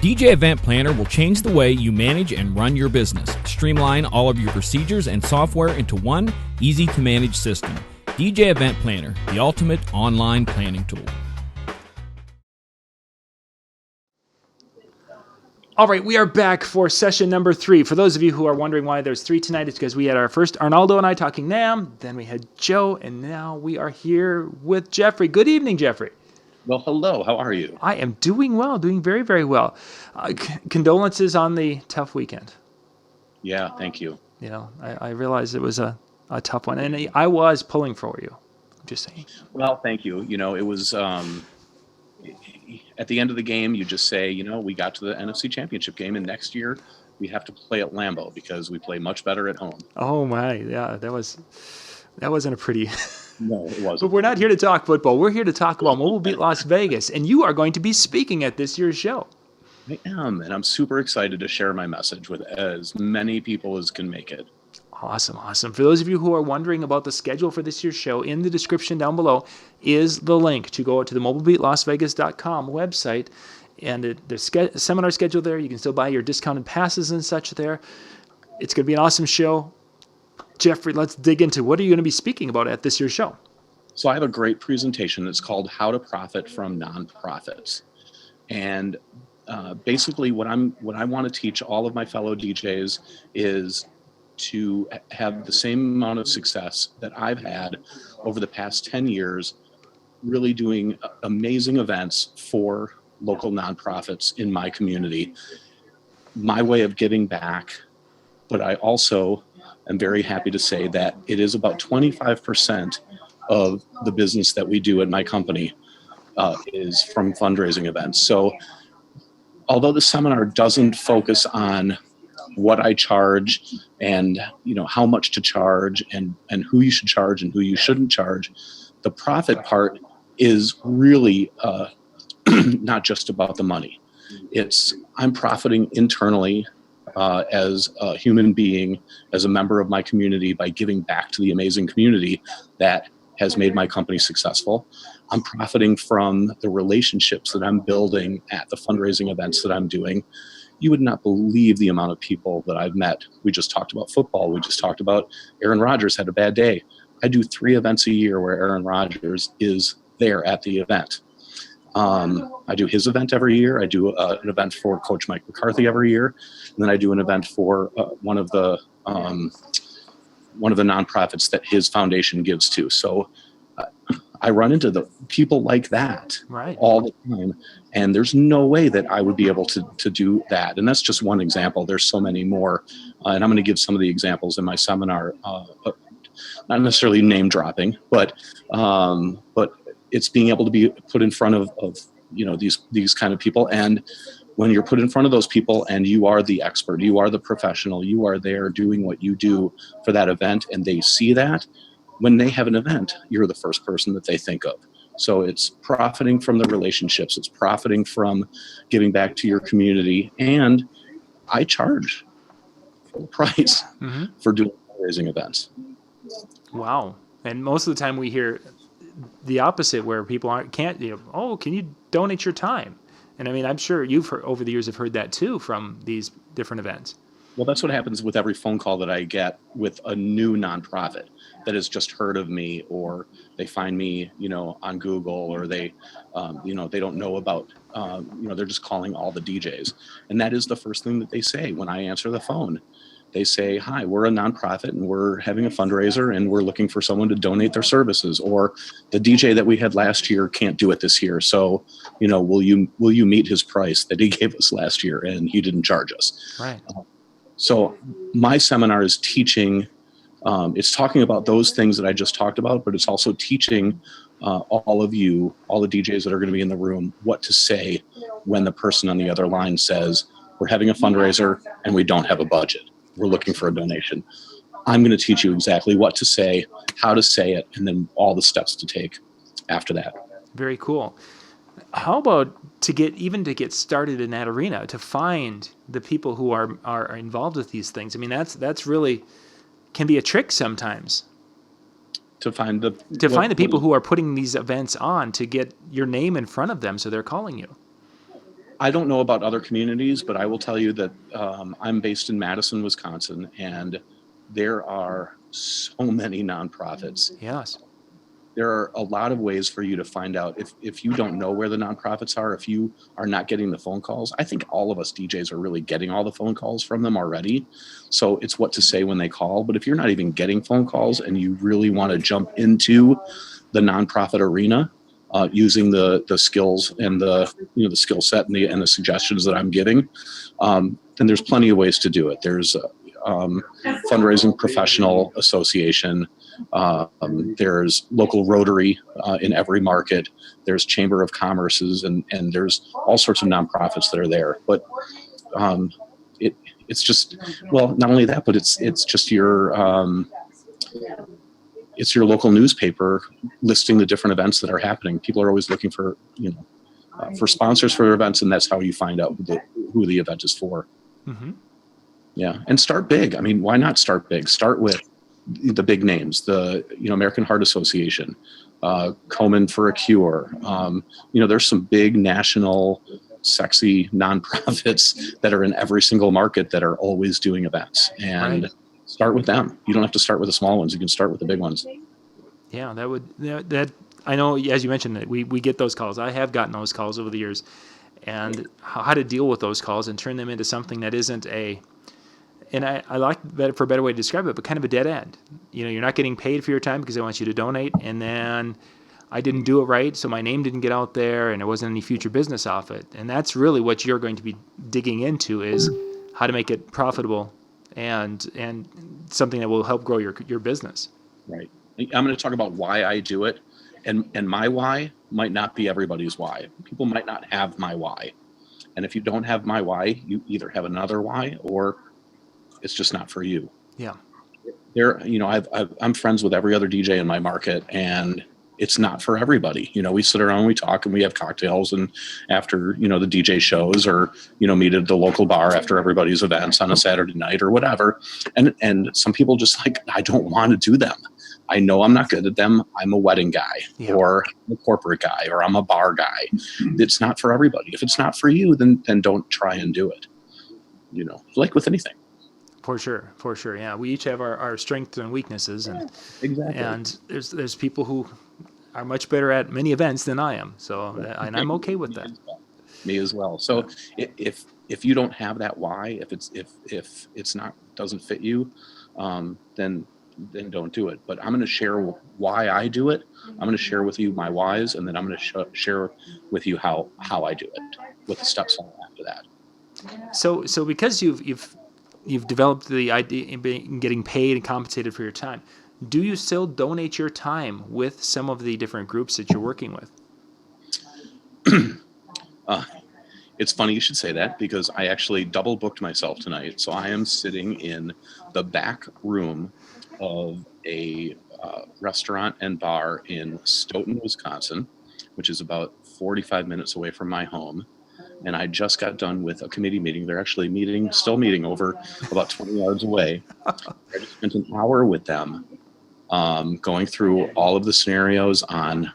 DJ Event Planner will change the way you manage and run your business. Streamline all of your procedures and software into one easy-to-manage system. DJ Event Planner, the ultimate online planning tool. All right, we are back for session number 3. For those of you who are wondering why there's 3 tonight, it's because we had our first Arnoldo and I talking NAMM, then we had Joe, and now we are here with Geoffrey. Good evening, Geoffrey. Well, hello. How are you? I am doing well, doing very, very well. Condolences on the tough weekend. Yeah, thank you. You know, I realized it was a tough one, and I was pulling for you. I'm just saying. Well, thank you. You know, it was at the end of the game, you just say, you know, we got to the NFC Championship game, and next year we have to play at Lambeau because we play much better at home. Oh my, yeah, that wasn't a pretty. No, it wasn't. But we're not here to talk football. We're here to talk about Mobile Beat Las Vegas, and you are going to be speaking at this year's show. I am, and I'm super excited to share my message with as many people as can make it. Awesome, awesome. For those of you who are wondering about the schedule for this year's show, in the description down below is the link to go to the mobilebeatlasvegas.com website, and the seminar schedule there. You can still buy your discounted passes and such there. It's going to be an awesome show. Geoffrey, let's dig into what are you going to be speaking about at this year's show? So I have a great presentation. It's called How to Profit from Nonprofits. And basically what I want to teach all of my fellow DJs is to have the same amount of success that I've had over the past 10 years, really doing amazing events for local nonprofits in my community. My way of giving back, but I also am very happy to say that it is about 25% of the business that we do at my company is from fundraising events. So although the seminar doesn't focus on what I charge and, you know, how much to charge and who you should charge and who you shouldn't charge, the profit part is really not just about the money. I'm profiting internally as a human being, as a member of my community, by giving back to the amazing community that has made my company successful. I'm profiting from the relationships that I'm building at the fundraising events that I'm doing. You would not believe the amount of people that I've met. We just talked about football. We just talked about Aaron Rodgers had a bad day. I do 3 events a year where Aaron Rodgers is there at the event. I do his event every year. I do an event for Coach Mike McCarthy every year. And then I do an event for one of the nonprofits that his foundation gives to. So I run into the people like that all the time. And there's no way that I would be able to do that. And that's just one example. There's so many more. And I'm going to give some of the examples in my seminar, not necessarily name dropping, but it's being able to be put in front of you know, these kind of people. And when you're put in front of those people and you are the expert, you are the professional, you are there doing what you do for that event, and they see that, when they have an event, you're the first person that they think of. So it's profiting from the relationships, it's profiting from giving back to your community, and I charge full price for doing fundraising events. Wow. And most of the time we hear the opposite, where people can you donate your time? And I mean, I'm sure you've heard, over the years, have heard that too from these different events. Well, that's what happens with every phone call that I get with a new nonprofit that has just heard of me, or they find me, you know, on Google, or they, you know, they don't know about, you know, they're just calling all the DJs. And that is the first thing that they say when I answer the phone. They say, hi, we're a nonprofit and we're having a fundraiser and we're looking for someone to donate their services, or the DJ that we had last year can't do it this year. So, you know, will you meet his price that he gave us last year and he didn't charge us? Right. So my seminar is teaching, it's talking about those things that I just talked about, but it's also teaching all of you, all the DJs that are going to be in the room, what to say when the person on the other line says, we're having a fundraiser and we don't have a budget. We're looking for a donation. I'm going to teach you exactly what to say, how to say it, and then all the steps to take after that. Very cool. How about to get started in that arena, to find the people who are involved with these things? I mean, that's really can be a trick sometimes. To find the people who are putting these events on, to get your name in front of them so they're calling you. I don't know about other communities, but I will tell you that I'm based in Madison, Wisconsin, and there are so many nonprofits. Yes. There are a lot of ways for you to find out if you don't know where the nonprofits are, if you are not getting the phone calls. I think all of us DJs are really getting all the phone calls from them already. So it's what to say when they call. But if you're not even getting phone calls and you really want to jump into the nonprofit arena, using the skills and the skill set and the suggestions that I'm giving, then there's plenty of ways to do it. There's Fundraising Professional Association. There's local Rotary in every market. There's Chamber of Commerce's, and there's all sorts of nonprofits that are there. But it's just, well, not only that, but it's just your it's your local newspaper listing the different events that are happening. People are always looking for for sponsors for their events, and that's how you find out who the event is for. Mm-hmm. Yeah, and start big. I mean, why not start big? Start with the big names, the American Heart Association, Komen for a Cure. There's some big national, sexy nonprofits that are in every single market that are always doing events, and start with them. You don't have to start with the small ones. You can start with the big ones. Yeah, that I know. As you mentioned, that we get those calls. I have gotten those calls over the years, and how to deal with those calls and turn them into something that isn't and I like that for a better way to describe it, but kind of a dead end. You're not getting paid for your time because they want you to donate, and then I didn't do it right, so my name didn't get out there, and there wasn't any future business off it. And that's really what you're going to be digging into, is how to make it profitable and something that will help grow your business. Right. I'm going to talk about why I do it, and my why might not be everybody's why. People might not have my why, and if you don't have my why, you either have another why or it's just not for you. Yeah. I'm friends with every other DJ in my market, and it's not for everybody. We sit around, we talk, and we have cocktails, and after, the DJ shows, or, meet at the local bar after everybody's events on a Saturday night or whatever. And some people just I don't want to do them. I know I'm not good at them. I'm a wedding guy, or I'm a corporate guy, or I'm a bar guy. It's not for everybody. If it's not for you, then don't try and do it. Like with anything. For sure. Yeah, we each have our strengths and weaknesses, and exactly. And there's people who are much better at many events than I am. So, and I'm okay with that. Me as well. So, if you don't have that why, if it's not doesn't fit you, then don't do it. But I'm going to share why I do it. I'm going to share with you my whys, and then I'm going to share with you how I do it, what the steps are after that. So because you've developed the idea in getting paid and compensated for your time, do you still donate your time with some of the different groups that you're working with? It's funny you should say that, because I actually double booked myself tonight. So I am sitting in the back room of a restaurant and bar in Stoughton, Wisconsin, which is about 45 minutes away from my home. And I just got done with a committee meeting. They're actually still meeting over about 20 yards away. I just spent an hour with them, going through all of the scenarios on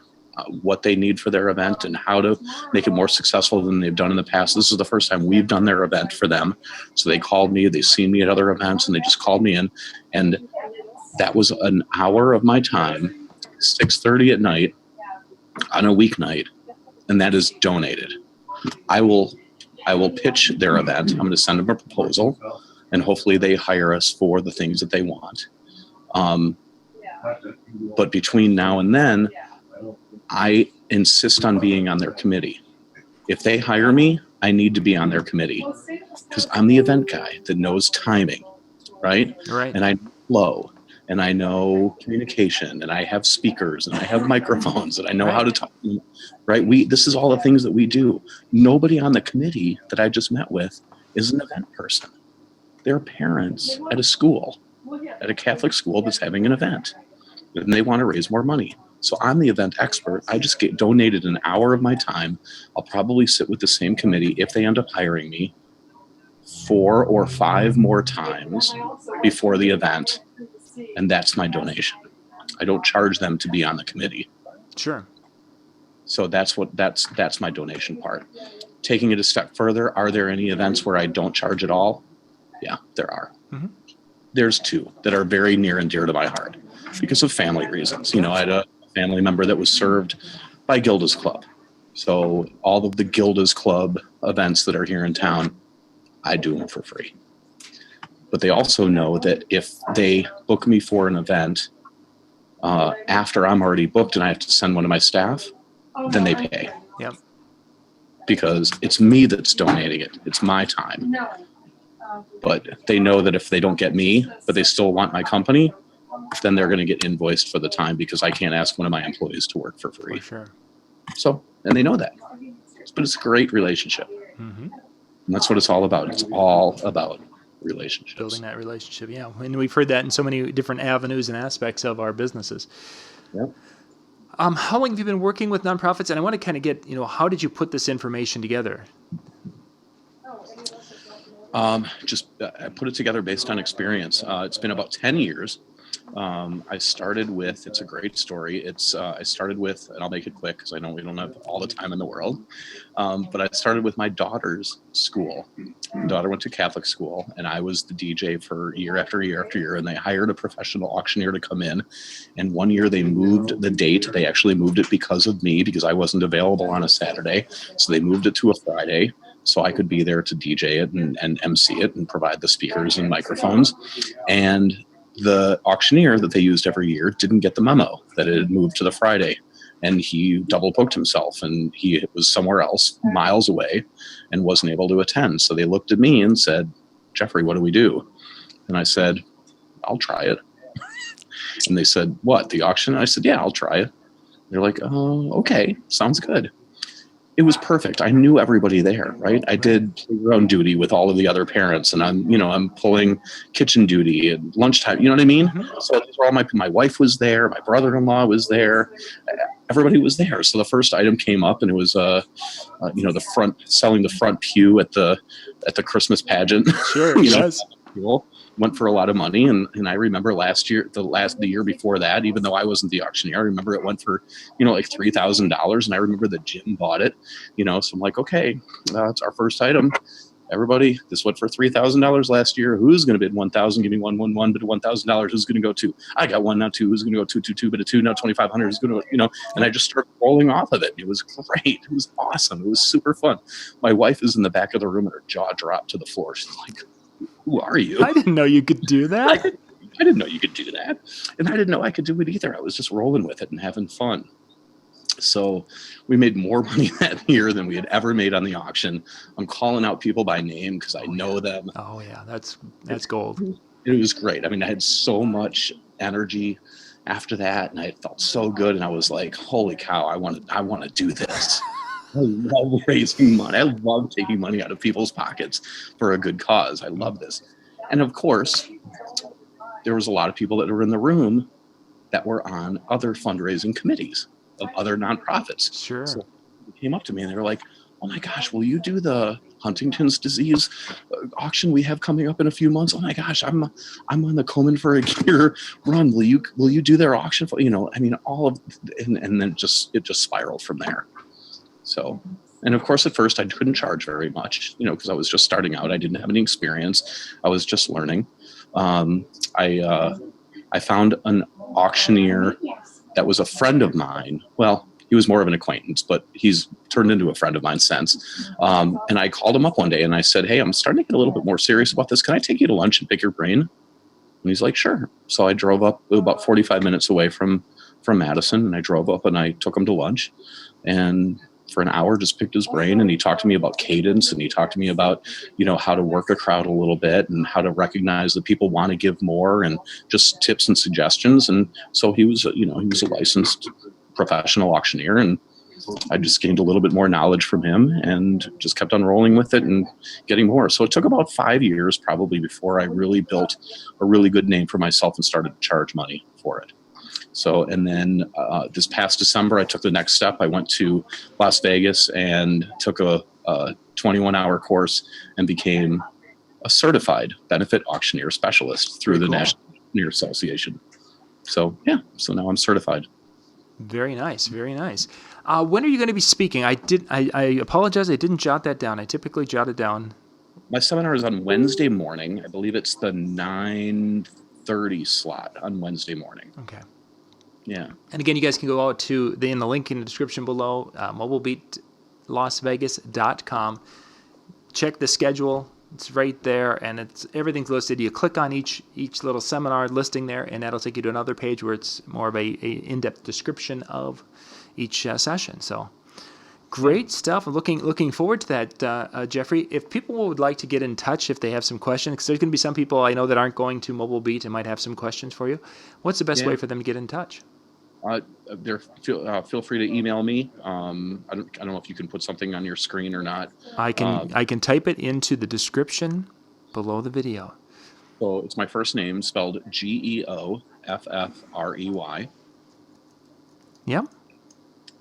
what they need for their event and how to make it more successful than they've done in the past. This is the first time we've done their event for them. So they called me, they've seen me at other events, and they just called me in. And that was an hour of my time, 6:30 at night on a weeknight, and that is donated. I will pitch their event. I'm going to send them a proposal, and hopefully they hire us for the things that they want. But between now and then, I insist on being on their committee. If they hire me, I need to be on their committee, because I'm the event guy that knows timing, right? And I know flow, and I know communication, and I have speakers, and I have microphones, and I know how to talk. Right? This is all the things that we do. Nobody on the committee that I just met with is an event person. They're parents at a school, at a Catholic school that's having an event, and they want to raise more money. So I'm the event expert. I just get donated an hour of my time. I'll probably sit with the same committee, if they end up hiring me, 4 or 5 more times before the event, and that's my donation. I don't charge them to be on the committee. Sure. So that's my donation part. Taking it a step further, are there any events where I don't charge at all? Yeah, there are. Mm-hmm. There's two that are very near and dear to my heart because of family reasons. You know, I had a family member that was served by Gilda's Club. So all of the Gilda's Club events that are here in town, I do them for free. But they also know that if they book me for an event after I'm already booked and I have to send one of my staff, then they pay. Yep. Because it's me that's donating it. It's my time. But they know that if they don't get me, but they still want my company, then they're going to get invoiced for the time because I can't ask one of my employees to work for free. For sure. So, and they know that. But it's a great relationship. Mm-hmm. And that's what it's all about. It's all about relationships. Building that relationship, yeah. And we've heard that in so many different avenues and aspects of our businesses. Yep. How long have you been working with nonprofits? And I want to kind of get, how did you put this information together? I put it together based on experience. It's been about 10 years. I started with, it's a great story. I started with, and I'll make it quick because I know we don't have all the time in the world. But I started with my daughter's school. My daughter went to Catholic school and I was the DJ for year after year after year. And they hired a professional auctioneer to come in. And one year they moved the date. They actually moved it because of me, because I wasn't available on a Saturday. So they moved it to a Friday, so I could be there to DJ it and MC it and provide the speakers and microphones. And the auctioneer that they used every year didn't get the memo that it had moved to the Friday. And he double booked himself and he was somewhere else miles away and wasn't able to attend. So they looked at me and said, Geoffrey, what do we do? And I said, I'll try it. And they said, what, the auction? And I said, yeah, I'll try it. They're like, oh, okay, sounds good. It was perfect. I knew everybody there, right? I did playground duty with all of the other parents, and I'm pulling kitchen duty and lunchtime. You know what I mean? Mm-hmm. So these were all my wife was there, my brother-in-law was there, everybody was there. So the first item came up, and it was selling the front pew at the Christmas pageant. Sure, yes. Went for a lot of money, and I remember the year before that, even though I wasn't the auctioneer, I remember it went for like $3,000, and I remember the gym bought it, so I'm like, okay, it's our first item. Everybody, this went for $3,000 last year. Who's going to bid 1,000? Give me 111, bid $1,000. Who's going to go 2? I got 1 now 2. Who's going to go 222? Bid a 2 now 2,500. Who's going to and I just started rolling off of it. It was great. It was awesome. It was super fun. My wife is in the back of the room and her jaw dropped to the floor. She's like, who are you? I didn't know you could do that. I didn't know you could do that. And I didn't know I could do it either. I was just rolling with it and having fun. So we made more money that year than we had ever made on the auction. I'm calling out people by name because I know them. Oh yeah, that's gold. It was great. I mean, I had so much energy after that and I felt so good. And I was like, holy cow, I want to do this. I love raising money. I love taking money out of people's pockets for a good cause. I love this. And of course, there was a lot of people that were in the room that were on other fundraising committees of other nonprofits. Sure. So they came up to me and they were like, oh my gosh, will you do the Huntington's disease auction we have coming up in a few months? Oh my gosh, I'm on the Komen for a Gear run. Will you do their auction? All of, and then it just spiraled from there. So, and of course, at first I couldn't charge very much, because I was just starting out. I didn't have any experience. I was just learning. I found an auctioneer that was a friend of mine. Well, he was more of an acquaintance, but he's turned into a friend of mine since. And I called him up one day and I said, hey, I'm starting to get a little bit more serious about this. Can I take you to lunch and pick your brain? And he's like, sure. So I drove up about 45 minutes away from Madison, and I drove up and I took him to lunch. And for an hour, just picked his brain, and he talked to me about cadence, and he talked to me about, how to work a crowd a little bit and how to recognize that people want to give more, and just tips and suggestions. And so he was a licensed professional auctioneer, and I just gained a little bit more knowledge from him and just kept on rolling with it and getting more. So it took about 5 years probably before I really built a really good name for myself and started to charge money for it. So, and then this past December, I took the next step. I went to Las Vegas and took a 21-hour course and became a certified benefit auctioneer specialist through the National Auctioneer Association. So, yeah, so now I'm certified. Very nice, very nice. When are you going to be speaking? I apologize. I didn't jot that down. I typically jot it down. My seminar is on Wednesday morning. I believe it's the 9:30 slot on Wednesday morning. Okay. Yeah. And again, you guys can go out to in the link in the description below, mobilebeatlasvegas.com. Check the schedule. It's right there, and everything's listed. You click on each little seminar listing there, and that'll take you to another page where it's more of a in-depth description of each session. So great stuff. I'm looking forward to that, Geoffrey. If people would like to get in touch if they have some questions, because there's going to be some people I know that aren't going to Mobile Beat and might have some questions for you, what's the best way for them to get in touch? Feel free to email me. I don't know if you can put something on your screen or not. I can type it into the description below the video. So it's my first name spelled Geoffrey. Yep.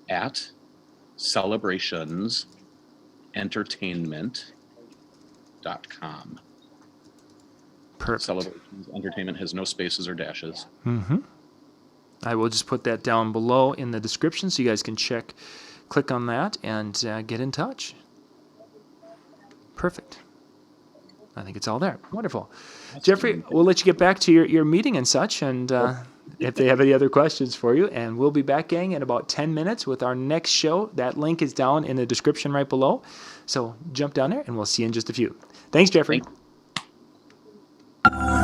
At celebrationsentertainment.com. Perfect. Celebrations Entertainment has no spaces or dashes. Mm-hmm. I will just put that down below in the description so you guys can click on that and get in touch. Perfect. I think it's all there. Wonderful. Geoffrey, we'll let you get back to your meeting and such, and if they have any other questions for you. And we'll be back, gang, in about 10 minutes with our next show. That link is down in the description right below. So jump down there, and we'll see you in just a few. Thanks, Geoffrey. Thanks.